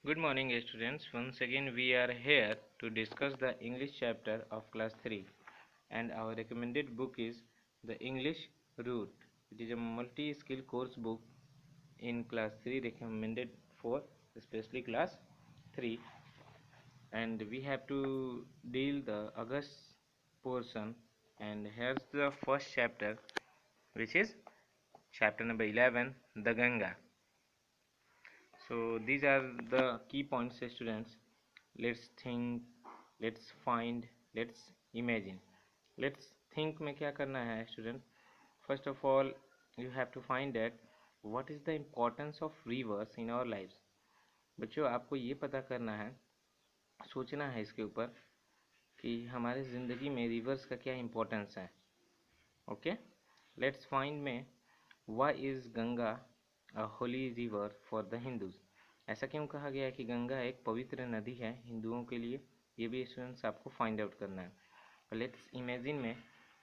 Good morning, students. Once again, we are here to discuss the English chapter of class 3, and our recommended book is The English Root. It is a multi-skill course book in class 3, recommended for especially class 3, and we have to deal the August portion. And here's the first chapter, which is chapter number 11, the Ganga. So these are the key points, students. Let's think, let's find, let's imagine. Let's think में क्या करना है student? First of all, you have to find that what is the importance of rivers in our lives. बच्चों, आपको ये पता करना है, सोचना है इसके ऊपर कि हमारे ज़िंदगी में रिवर्स का क्या इम्पोर्टेंस है. ओके, लेट्स फाइंड में why is Ganga a Holi river for the Hindus. ऐसा क्यों कहा गया है कि गंगा एक पवित्र नदी है हिंदुओं के लिए? ये भी स्टूडेंट्स आपको फाइंड आउट करना है. लेट्स इमेजिन में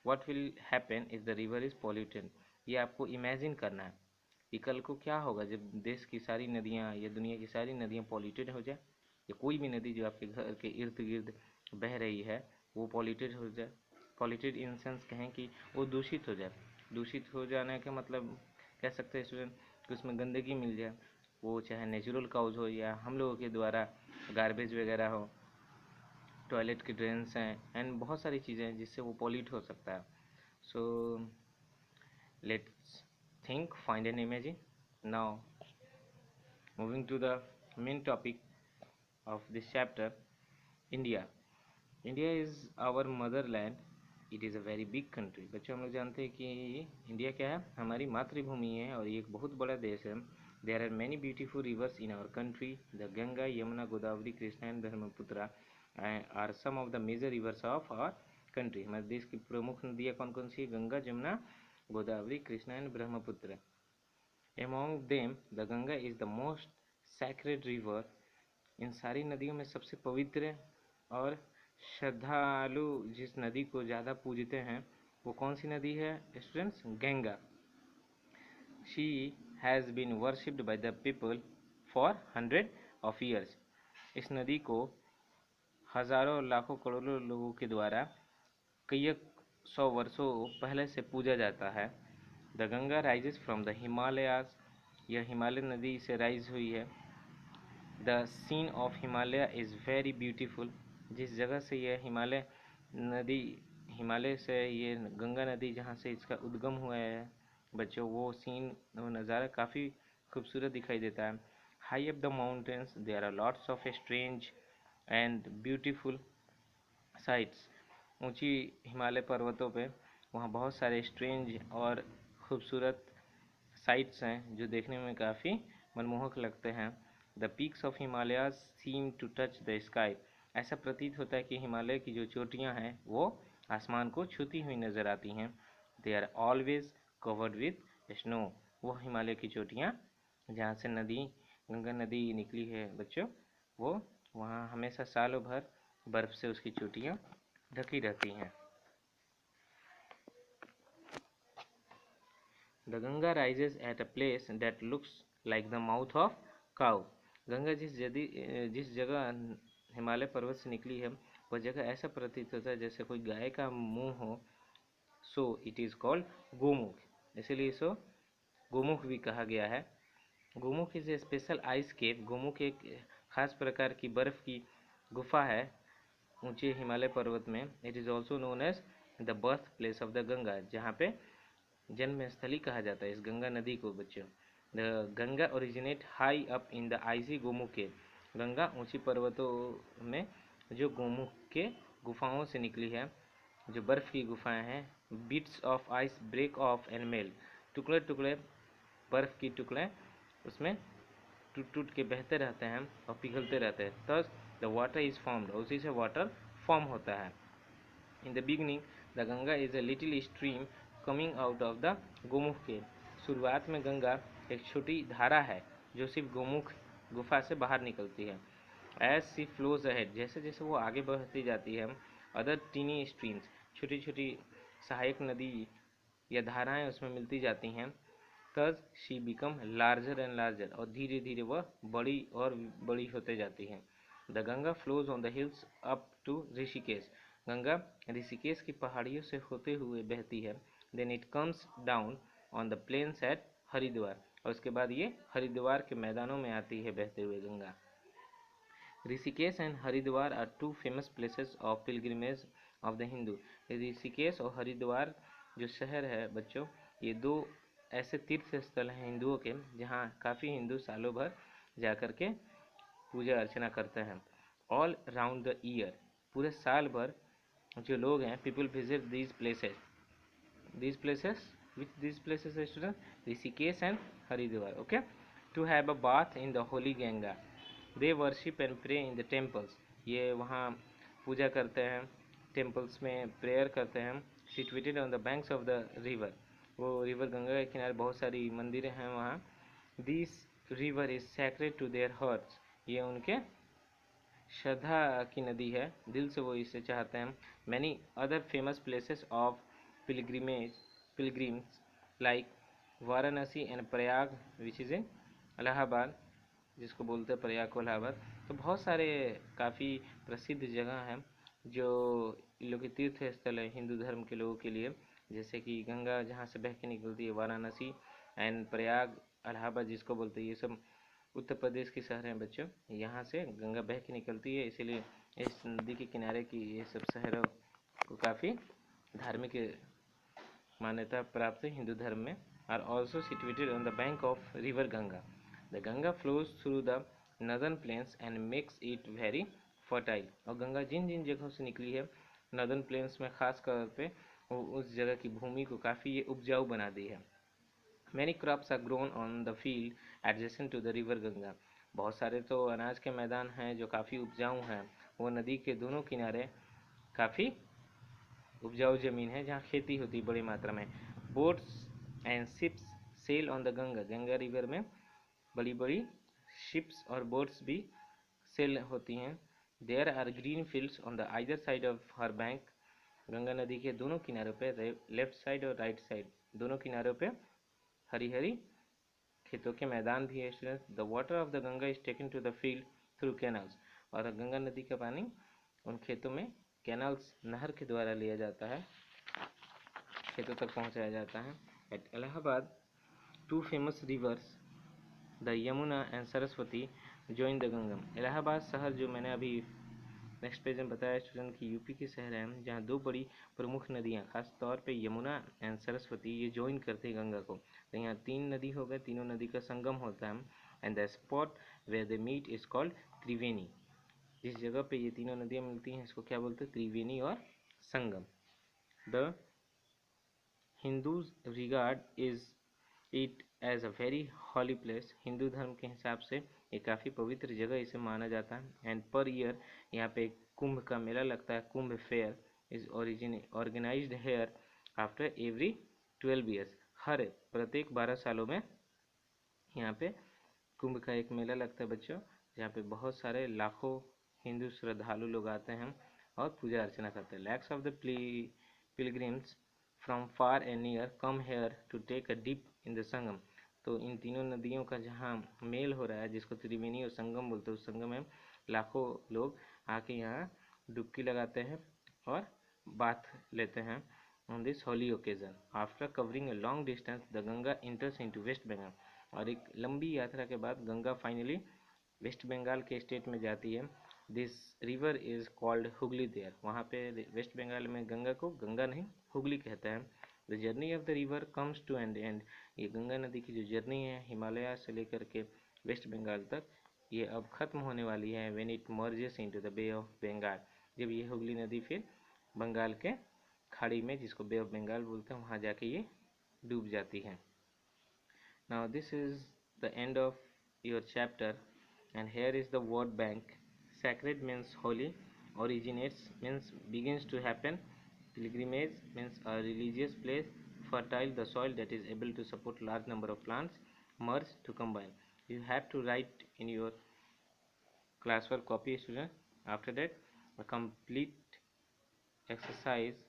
what will happen if the river is polluted. ये आपको इमेजिन करना है कि कल को क्या होगा जब देश की सारी नदियाँ या दुनिया की सारी नदियाँ पॉल्यूटेड हो जाए, या कोई भी नदी जो आपके घर के इर्द गिर्द बह रही है वो पॉल्यूटेड हो जाए. पॉल्यूटेड इन सेंस कहें कि वो दूषित हो जाए. दूषित हो जाने का मतलब कह सकते हैं स्टूडेंट कि उसमें गंदगी मिल जाए, वो चाहे नेचुरल काउज हो या हम लोगों के द्वारा गार्बेज वगैरह हो, टॉयलेट की ड्रेन्स हैं, एंड बहुत सारी चीज़ें हैं जिससे वो पॉल्यूट हो सकता है. So let's think, find and imagine. Now moving to the main topic of this chapter, India. India is our motherland. It is a very big country. बच्चों, हम लोग जानते हैं कि इंडिया क्या है? हमारी मातृभूमि है और ये एक बहुत बड़ा देश है. There are many beautiful rivers in our country. The Ganga, Yamuna, Godavari, Krishna and Brahmaputra are some of the major rivers of our country. हमारे देश की प्रमुख नदियाँ कौन कौन सी है? Ganga, Jamuna, Godavari, Krishna and Brahmaputra. Among them, the Ganga is the most sacred river. इन सारी नदियों में सबसे पवित्र और श्रद्धालु जिस नदी को ज़्यादा पूजते हैं वो कौन सी नदी है students? Ganga. She has been worshipped by the people for 100 of years. इस नदी को हज़ारों लाखों करोड़ों लोगों के द्वारा कई 100 वर्षों पहले से पूजा जाता है. The Ganga rises from the Himalayas. यह हिमालय नदी से राइज हुई है. The scene of Himalaya is very beautiful. जिस जगह से यह हिमालय से ये गंगा नदी जहाँ से इसका उद्गम हुआ है बच्चों, वो सीन, वो नज़ारा काफ़ी खूबसूरत दिखाई देता है. High up the mountains there are lots of strange and beautiful sights. ऊंची हिमालय पर्वतों पे वहाँ बहुत सारे स्ट्रेंज और खूबसूरत साइट्स हैं जो देखने में काफ़ी मनमोहक लगते हैं. The peaks of Himalayas seem to touch the sky. ऐसा प्रतीत होता है कि हिमालय की जो चोटियाँ हैं वो आसमान को छूती हुई नज़र आती हैं. They are always covered with snow. वो हिमालय की चोटियाँ जहाँ से गंगा नदी निकली है बच्चों, वो वहाँ हमेशा सालों भर बर्फ़ से उसकी चोटियाँ ढकी रहती हैं. The Ganga rises at a place that looks like the mouth of cow. Ganga जिस जगह हिमालय पर्वत से निकली है वह जगह ऐसा प्रतीत होता है जैसे कोई गाय का मुंह हो. So it is called Gomukh. इसीलिए इसको गोमुख भी कहा गया है. Gomukh is a special ice cave. Gomukh एक खास प्रकार की बर्फ़ की गुफा है ऊंचे हिमालय पर्वत में. It is also known as the birth place of the Ganga, जहाँ पे जन्म स्थली कहा जाता है इस गंगा नदी को बच्चों. The Ganga originate high up in the icy Gomukh cave. Ganga ऊंची पर्वतों में जो गोमुख के गुफाओं से निकली है, जो बर्फ़ की गुफाएं हैं. Bits of ice break off and melt. टुकड़े टुकड़े बर्फ़ की टुकड़े उसमें टूट टूट के बहते रहते हैं और पिघलते रहते हैं. Thus the water is formed. उसी से वाटर फॉर्म होता है. In the beginning the Ganga is a little stream coming out of the Gomukh cave. शुरुआत में गंगा एक छोटी धारा है जो सिर्फ गोमुख गुफा से बाहर निकलती है. एज सी फ्लोज अहेड. जैसे जैसे वो आगे बढ़ती जाती है, अदर टीनी स्ट्रीम्स, छोटी छोटी सहायक नदी या धाराएं उसमें मिलती जाती हैं. Thus she become larger and larger, और धीरे धीरे वह बड़ी और बड़ी होते जाती है. The Ganga flows on the hills up to Rishikesh. Ganga Rishikesh की पहाड़ियों से होते हुए बहती है. Then it comes down on the plains at Haridwar, और उसके बाद ये हरिद्वार के मैदानों में आती है बहते हुए Ganga. Rishikesh and Haridwar are two famous places of pilgrimage of the Hindu. Rishikesh और हरिद्वार जो शहर है बच्चों, ये दो ऐसे तीर्थ स्थल हैं हिंदुओं के, जहाँ काफ़ी हिंदू सालों भर जा कर के पूजा अर्चना करते हैं. ऑल राउंड द ईयर, पूरे साल भर जो लोग हैं, people visit these places. Which these places student? Rishikesh and Haridwar. Okay. To have a bath in the holy Ganga. They worship and pray in the temples. ये वहाँ पूजा करते हैं, टेम्पल्स में प्रेयर करते हैं. Situated on the banks of the river. वो river Ganga के किनारे बहुत सारी मंदिरें हैं वहाँ. This river is sacred to their hearts. ये उनके श्रद्धा की नदी है, दिल से वो इसे चाहते हैं. Many other famous places of pilgrims like Varanasi and Prayag which is in Allahabad, जिसको बोलते हैं प्रयाग को इलाहाबाद. तो बहुत सारे काफ़ी प्रसिद्ध जगह हैं जो लोग के तीर्थ स्थल है हिंदू धर्म के लोगों के लिए, जैसे कि गंगा जहाँ से बह के निकलती है वाराणसी, एंड प्रयाग इलाहाबाद जिसको बोलते हैं. ये सब उत्तर प्रदेश के शहर हैं बच्चों, यहाँ से गंगा बह के निकलती है, इसीलिए इस नदी के किनारे की ये सब शहरों को काफ़ी धार्मिक मान्यता प्राप्त है हिंदू धर्म में. Are also situated on the bank of river Ganga. The Ganga flows through the northern plains and makes it very fertile. और गंगा जिन जिन जगहों से निकली है नदर्न प्लेन्स में खास तौर पे उस जगह की भूमि को काफ़ी ये उपजाऊ बना दी है. Many crops are grown on the field adjacent to the river Ganga. बहुत सारे तो अनाज के मैदान हैं जो काफ़ी उपजाऊ हैं, वो नदी के दोनों किनारे काफ़ी उपजाऊ ज़मीन है जहाँ खेती होती है बड़ी मात्रा में. Boats and ships sail on the Ganga. Ganga river में बड़ी बड़ी शिप्स और बोट्स भी सेल होती हैं. There are green fields on the either side of her bank. Ganga नदी के दोनों किनारों पे, लेफ्ट साइड और राइट साइड दोनों किनारों पे हरी हरी खेतों के मैदान भी है student. The water of the Ganga is taken to the field through canals. और गंगा नदी का पानी उन खेतों में कैनल्स नहर के द्वारा लिया जाता है, खेतों तक पहुंचाया जाता है. At Allahabad two famous rivers the Yamuna and Saraswati join the Ganga. Allahabad शहर जो मैंने अभी नेक्स्ट पेज में बताया स्टूडेंट की यूपी के शहर हैं जहाँ दो बड़ी प्रमुख नदियाँ खास तौर पे यमुना एंड सरस्वती ये ज्वाइन करते हैं गंगा को. तो यहाँ तीन नदी हो गए, तीनों नदी का संगम होता है. And the spot where the meet is called Triveni. जिस जगह पे ये तीनों नदियाँ मिलती हैं इसको क्या बोलते हैं? त्रिवेणी और Sangam. The Hindus regard is it as a very holy place. Hindu धर्म के हिसाब से ये काफ़ी पवित्र जगह इसे माना जाता है. एंड पर ईयर यहाँ पे कुंभ का मेला लगता है. Kumbh fair is organised here after every 12 years. हर प्रत्येक 12 सालों में यहाँ पे कुंभ का एक मेला लगता है बच्चों, जहाँ पे बहुत सारे लाखों हिंदू श्रद्धालु लोग आते हैं और पूजा अर्चना करते हैं. Lakhs of the pilgrims from far and near come here to take a dip in the Sangam. तो इन तीनों नदियों का जहाँ मेल हो रहा है जिसको त्रिवेणी और संगम बोलते हैं, उस संगम में लाखों लोग आके यहाँ डुबकी लगाते हैं और बाथ लेते हैं on this holy occasion. After covering a long distance, the Ganga enters into West Bengal. और एक लंबी यात्रा के बाद गंगा फाइनली वेस्ट बंगाल के स्टेट में जाती है. This river is called Hooghly there. वहाँ पे वेस्ट बंगाल में गंगा को गंगा नहीं हुगली कहते हैं. The journey of the river comes to end end. ये गंगा नदी की जो जर्नी है हिमालय से लेकर के वेस्ट बंगाल तक, ये अब खत्म होने वाली है. When it merges into the bay of Bengal. जब ये हुगली नदी फिर बंगाल के खाड़ी में, जिसको बे ऑफ बंगाल बोलते हैं, वहाँ जाके ये डूब जाती है. Now this is the end of your chapter and here is the word bank. Sacred means holy, originates means begins to happen, pilgrimage means a religious place, fertile the soil that is able to support large number of plants, merge to combine. You have to write in your classwork copy student. After that a complete exercise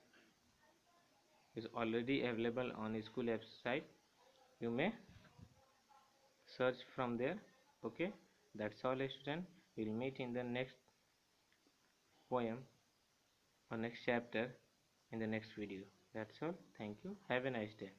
is already available on school website. You may search from there. Okay, that's all, student. We'll meet in the next poem or next chapter in the next video. That's all. Thank you. Have a nice day.